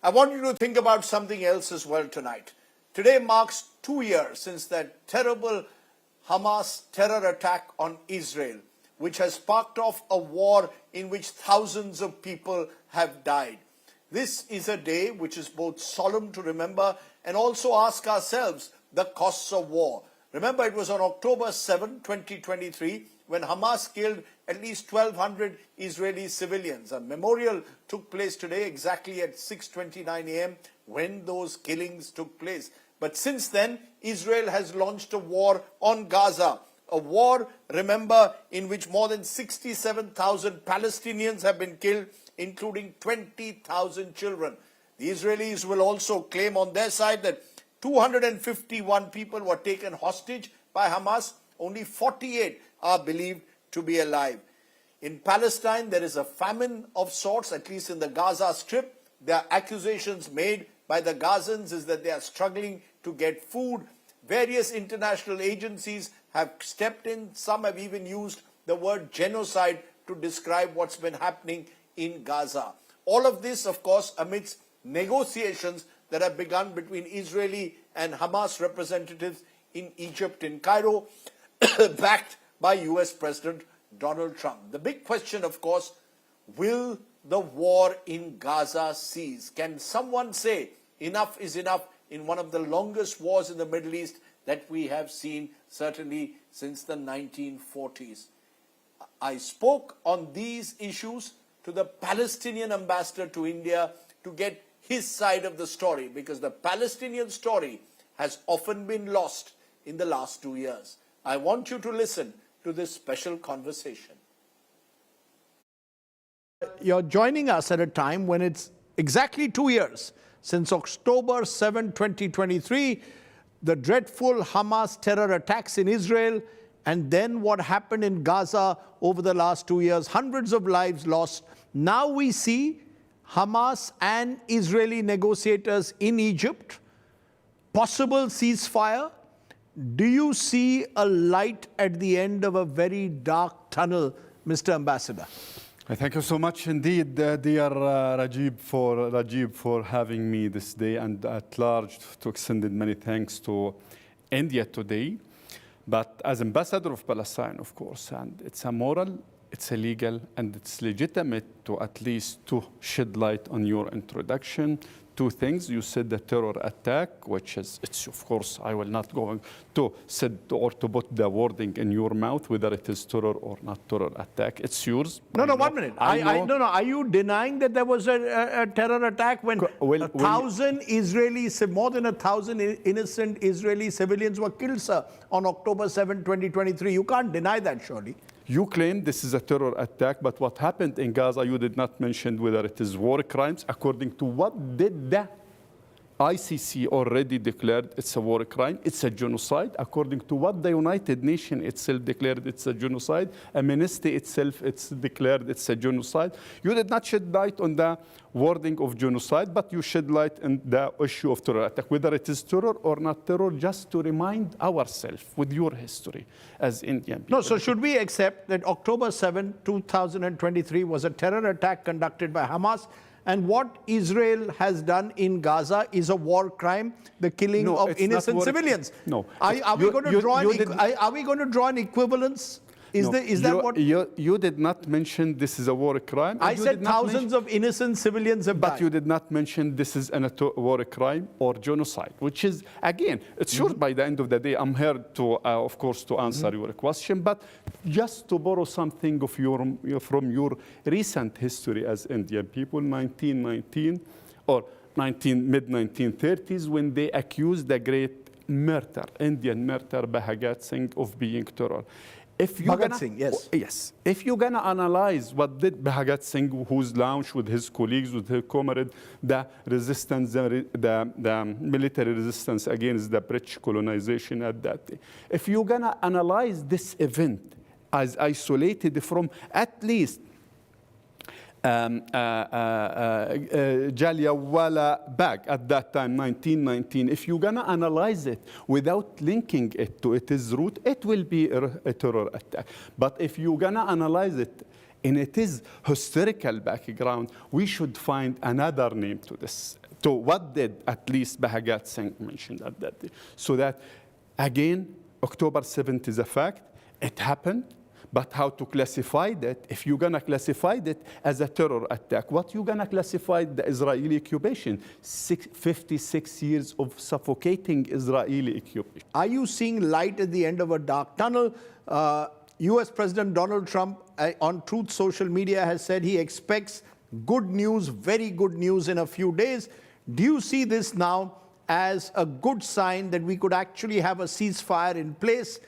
I want you to think about something else as well tonight. Today marks 2 years since that terrible Hamas terror attack on Israel, which has sparked off a war in which thousands of people have died. This is a day which is both solemn to remember and also ask ourselves the costs of war. Remember, it was on October 7, 2023, when Hamas killed at least 1,200 Israeli civilians. A memorial took place today exactly at 6:29 a.m. when those killings took place. But since then, Israel has launched a war on Gaza. A war, remember, in which more than 67,000 Palestinians have been killed, including 20,000 children. The Israelis will also claim on their side that 251 people were taken hostage by Hamas. Only 48 are believed to be alive. In Palestine, there is a famine of sorts, at least in the Gaza Strip. There are accusations made by the Gazans is that they are struggling to get food. Various international agencies have stepped in. Some have even used the word genocide to describe what's been happening in Gaza. All of this, of course, amidst negotiations that have begun between Israeli and Hamas representatives in Egypt, in Cairo, backed by US President Donald Trump. The big question, of course, will the war in Gaza cease? Can someone say enough is enough in one of the longest wars in the Middle East that we have seen, certainly since the 1940s? I spoke on these issues to the Palestinian ambassador to India to get his side of the story, because the Palestinian story has often been lost in the last 2 years. I want you to listen to this special conversation. You're joining us at a time when it's exactly 2 years since October 7, 2023, the dreadful Hamas terror attacks in Israel, and then what happened in Gaza over the last 2 years, hundreds of lives lost. Now we see Hamas and Israeli negotiators in Egypt, possible ceasefire. Do you see a light at the end of a very dark tunnel, Mr. Ambassador? Thank you so much indeed, dear Rajib, for having me this day, and at large to extend many thanks to India today. But as ambassador of Palestine, of course, and it's a moral, it's a legal, and it's legitimate to at least to shed light on your introduction. Two things. You said the terror attack, which is, it's of course, I will not go to say or to put the wording in your mouth, whether it is terror or not terror attack. It's yours. No, 1 minute. No. Are you denying that there was a terror attack when more than 1,000 innocent Israeli civilians were killed, sir, on October 7, 2023? You can't deny that, surely. You claim this is a terror attack, but what happened in Gaza, you did not mention whether it is war crimes. According to what did the ICC already declared it's a war crime, it's a genocide. According to what the United Nations itself declared it's a genocide, Amnesty itself it's declared it's a genocide. You did not shed light on the wording of genocide, but you shed light on the issue of terror attack, whether it is terror or not terror, just to remind ourselves with your history as Indian people. No, so should we accept that October 7, 2023 was a terror attack conducted by Hamas, and what Israel has done in Gaza is a war crime, the killing of innocent civilians? No. Are we going to draw an equivalence? Is that what? You did not mention this is a war crime. I said thousands of innocent civilians have died. But you did not mention this is a war crime or genocide, which is, again, it's sure by the end of the day, I'm here to, of course, to answer your question, but just to borrow something of from your recent history as Indian people, 1919 or mid-1930s, when they accused the great Indian martyr Bhagat Singh of being terror. If you're If you're gonna analyze what did Bhagat Singh, who's launched with his colleagues, with his comrade, the resistance, the military resistance against the British colonization at that day. If you're gonna analyze this event as isolated from at least Jallianwala Bagh at that time, 1919, if you're going to analyze it without linking it to its root, it will be a terror attack. But if you're going to analyze it and it is historical background, we should find another name to this. So what did at least Bahagat Singh mention at that day? So that, again, October 7th is a fact. It happened. But how to classify that? If you're going to classify that as a terror attack, what you going to classify the Israeli occupation? 56 years of suffocating Israeli occupation. Are you seeing light at the end of a dark tunnel? US President Donald Trump on Truth Social Media has said he expects good news, very good news in a few days. Do you see this now as a good sign that we could actually have a ceasefire in place,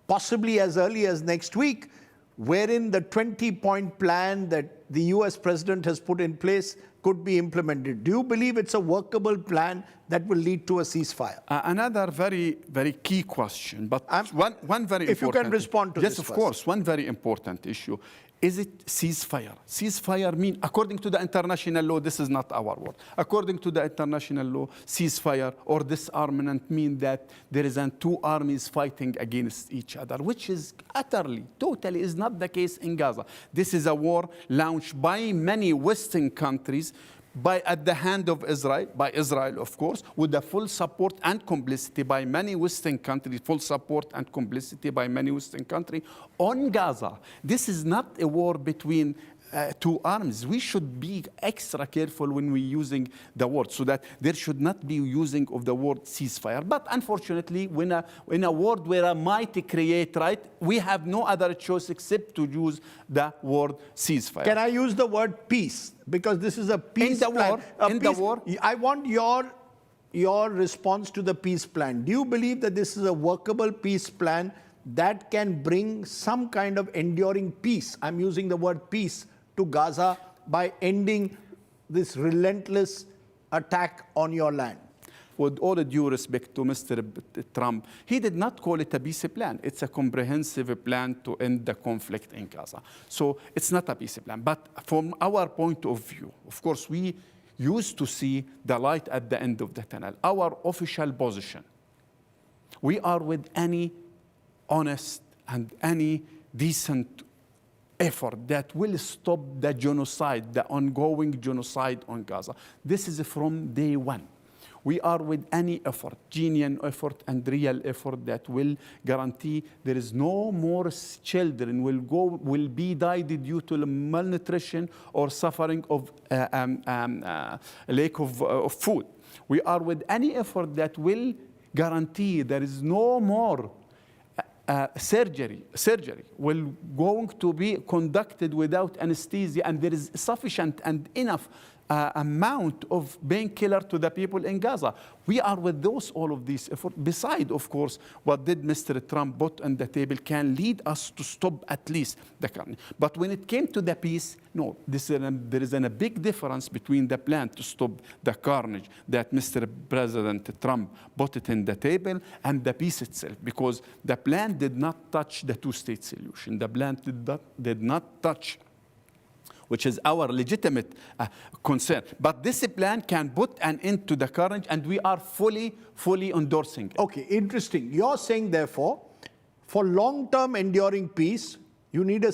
possibly as early as next week, wherein the 20-point plan that the US president has put in place could be implemented? Do you believe it's a workable plan that will lead to a ceasefire? Another very, very key question, but one very important... If you can respond to this Yes, of first. course. One very important issue. Is it ceasefire? Ceasefire means, according to the international law, this is not our word. According to the international law, ceasefire or disarmament mean that there is two armies fighting against each other, which is utterly, totally is not the case in Gaza. This is a war launched by many Western countries at the hand of Israel, by Israel, of course, with the full support and complicity by many Western countries, full support and complicity by many Western countries on Gaza. This is not a war between two armies. We should be extra careful when we're using the word, so that there should not be using of the word ceasefire. But unfortunately, in a world where a might create right, we have no other choice except to use the word ceasefire. Can I use the word peace? Because this is a peace plan. The war. I want your response to the peace plan. Do you believe that this is a workable peace plan that can bring some kind of enduring peace? I'm using the word peace to Gaza by ending this relentless attack on your land. With all due respect to Mr. Trump, he did not call it a peace plan. It's a comprehensive plan to end the conflict in Gaza. So it's not a peace plan. But from our point of view, of course, we used to see the light at the end of the tunnel. Our official position, we are with any honest and any decent effort that will stop the genocide, the ongoing genocide on Gaza. This is from day one. We are with any effort, genuine effort and real effort that will guarantee there is no more children will be died due to malnutrition or suffering of lack of food. We are with any effort that will guarantee there is no more surgery will going to be conducted without anesthesia, and there is sufficient and enough amount of painkiller to the people in Gaza. We are with all of these efforts. Beside, of course, what did Mr. Trump put on the table can lead us to stop at least the carnage. But when it came to the peace, no, there is a big difference between the plan to stop the carnage that Mr. President Trump put it in the table and the peace itself, because the plan did not touch the two-state solution. The plan did not touch, which is our legitimate concern. But this plan can put an end to the carnage, and we are fully endorsing it. Okay, interesting. You're saying, therefore, for long-term enduring peace, you need a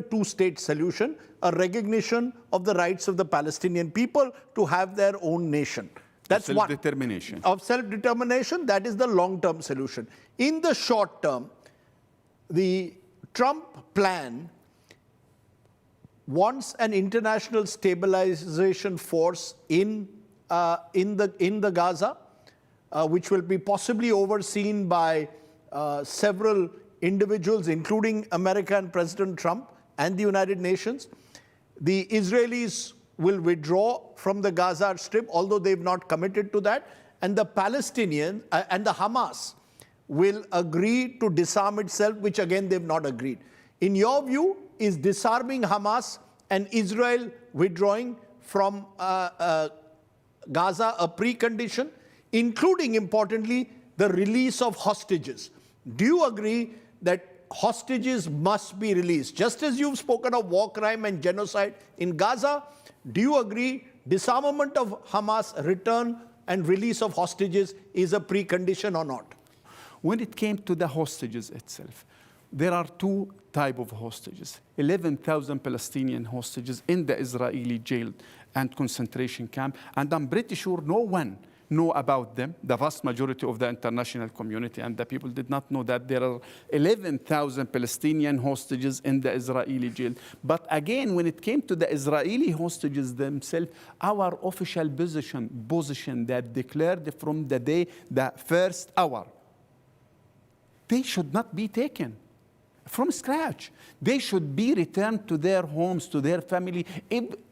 two-state solution, a recognition of the rights of the Palestinian people to have their own nation. That's one. Self-determination. Of self-determination, that is the long-term solution. In the short term, the Trump plan wants an international stabilization force in the Gaza, which will be possibly overseen by several individuals, including American President Trump and the United Nations. The Israelis will withdraw from the Gaza Strip, although they've not committed to that, and the Palestinians and the Hamas will agree to disarm itself, which again they've not agreed. In your view, is disarming Hamas and Israel withdrawing from Gaza a precondition, including, importantly, the release of hostages? Do you agree that hostages must be released? Just as you've spoken of war crime and genocide in Gaza, do you agree disarmament of Hamas, return and release of hostages is a precondition or not? When it came to the hostages itself, there are two types of hostages. 11,000 Palestinian hostages in the Israeli jail and concentration camp. And I'm pretty sure no one know about them. The vast majority of the international community and the people did not know that there are 11,000 Palestinian hostages in the Israeli jail. But again, when it came to the Israeli hostages themselves, our official position that declared from the day, the first hour, they should not be taken from scratch. They should be returned to their homes, to their family.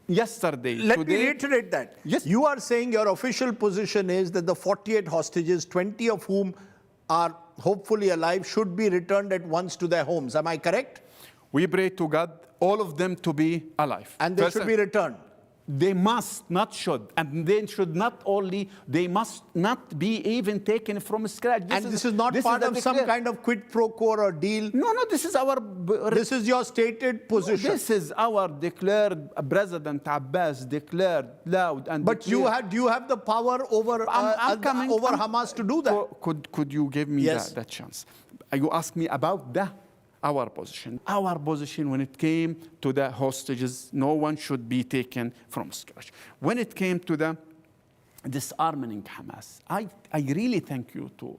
Yesterday, Let me reiterate that. Yes. You are saying your official position is that the 48 hostages, 20 of whom are hopefully alive, should be returned at once to their homes. Am I correct? We pray to God, all of them to be alive. And they should be returned. They must, not should. And they should not only, they must not be even taken from scratch. This is not part of some kind of quid pro quo or deal. No, this is our... This is your stated position. This is our declared, President Abbas declared loud and But declared. do you have the power over, over Hamas to do that? Could you give me Yes. that chance? You asked me about our position. Our position when it came to the hostages, no one should be taken from scratch. When it came to the disarming Hamas, I really thank you to.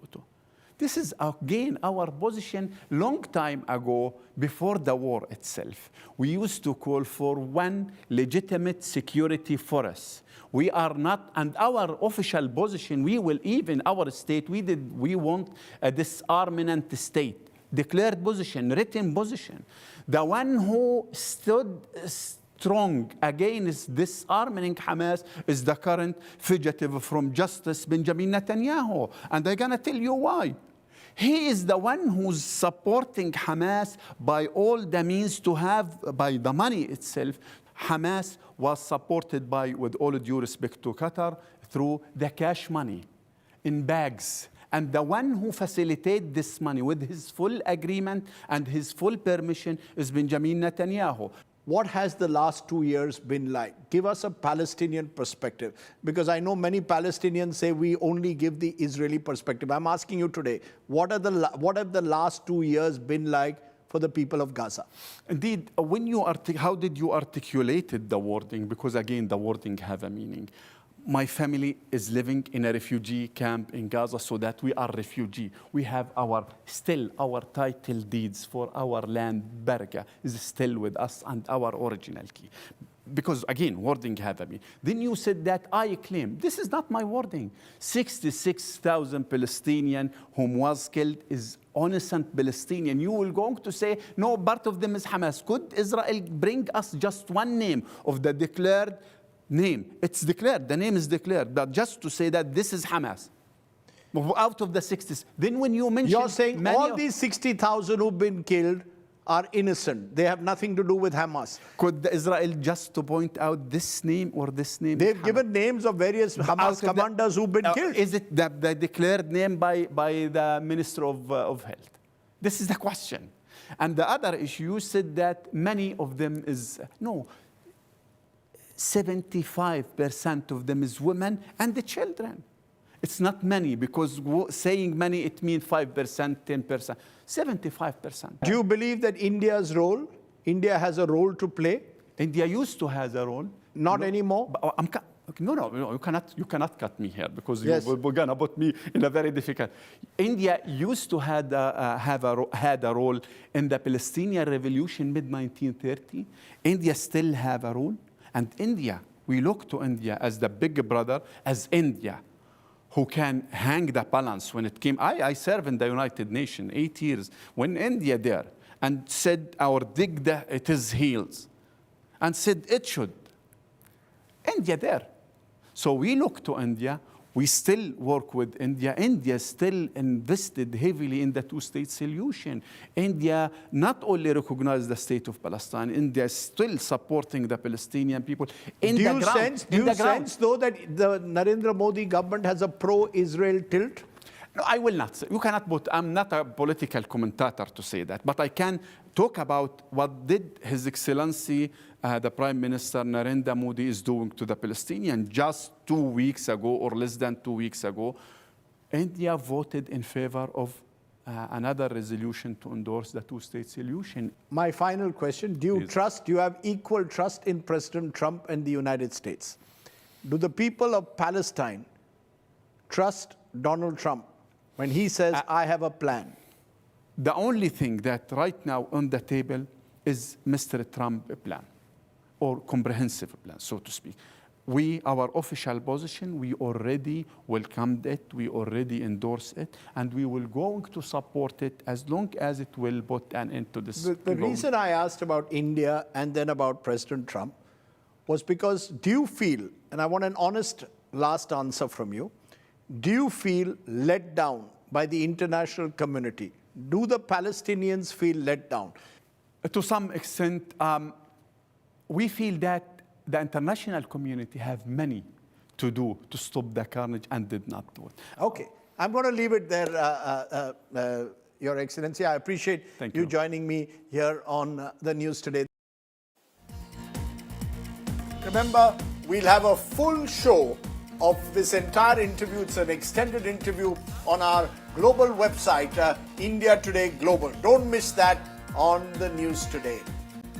This is again our position long time ago before the war itself. We used to call for one legitimate security for us. We are not, and our official position, we will even, our state, we want a disarmament state. Declared position, written position. The one who stood strong against disarming Hamas is the current fugitive from justice, Benjamin Netanyahu. And I'm going to tell you why. He is the one who's supporting Hamas by all the means to have, by the money itself. Hamas was supported by, with all due respect to Qatar, through the cash money in bags. And the one who facilitated this money with his full agreement and his full permission is Benjamin Netanyahu. What has the last 2 years been like? Give us a Palestinian perspective, because I know many Palestinians say we only give the Israeli perspective. I'm asking you today, what have the last 2 years been like for the people of Gaza? Indeed, how did you articulate the wording? Because again, the wording have a meaning. My family is living in a refugee camp in Gaza, so that we are refugee. We have still our title deeds for our land, Berga, is still with us and our original key. Because again, wording have a meaning. Then you said that I claim. This is not my wording. 66,000 Palestinian whom was killed is innocent Palestinian. You will going to say, no, part of them is Hamas. Could Israel bring us just one name of the declared name? It's declared, the name is declared, but just to say that this is Hamas out of the 60s. Then when you mention, you're saying all these 60,000 who've been killed are innocent. They have nothing to do with Hamas. Could Israel just to point out this name or this name? They've given names of various Hamas commanders who've been killed. Is it the declared name by the Minister of Health? This is the question. And the other issue, you said that many of them is, no, 75% of them is women and the children. It's not many, because saying many, it means 5%, 10%, 75%. Do you believe that India has a role to play? India used to have a role. Not anymore? No, you cannot cut me here, because yes. you're going to put me in a very difficult. India used to had a role in the Palestinian revolution mid-1930. India still have a role. And India, we look to India as the big brother, as India, who can hang the balance when it came. I served in the United Nations 8 years, when India there, and said, our digda, it is heals. And said, it should. India there. So we look to India. We still work with India. India still invested heavily in the two-state solution. India not only recognized the state of Palestine, India is still supporting the Palestinian people Do you sense, though, that the Narendra Modi government has a pro-Israel tilt? No, I will not say. You cannot put, I'm not a political commentator to say that, but I can talk about what did His Excellency, the Prime Minister Narendra Modi is doing to the Palestinians. Just 2 weeks ago, or less than 2 weeks ago, India voted in favor of another resolution to endorse the two-state solution. My final question, do you Please. do you have equal trust in President Trump and the United States? Do the people of Palestine trust Donald Trump when he says, I have a plan? The only thing that right now on the table is Mr. Trump's plan, or comprehensive plan, so to speak. Our official position, we already welcomed it, we already endorse it, and we will go to support it as long as it will put an end to this. The reason I asked about India and then about President Trump was because do you feel, and I want an honest last answer from you, do you feel let down by the international community? Do the Palestinians feel let down? To some extent, we feel that the international community have many to do to stop the carnage and did not do it. Okay. I'm going to leave it there, Your Excellency. I appreciate you joining me here on the news today. Remember, we'll have a full show of this entire interview. It's an extended interview on our global website, India Today Global. Don't miss that on the news today.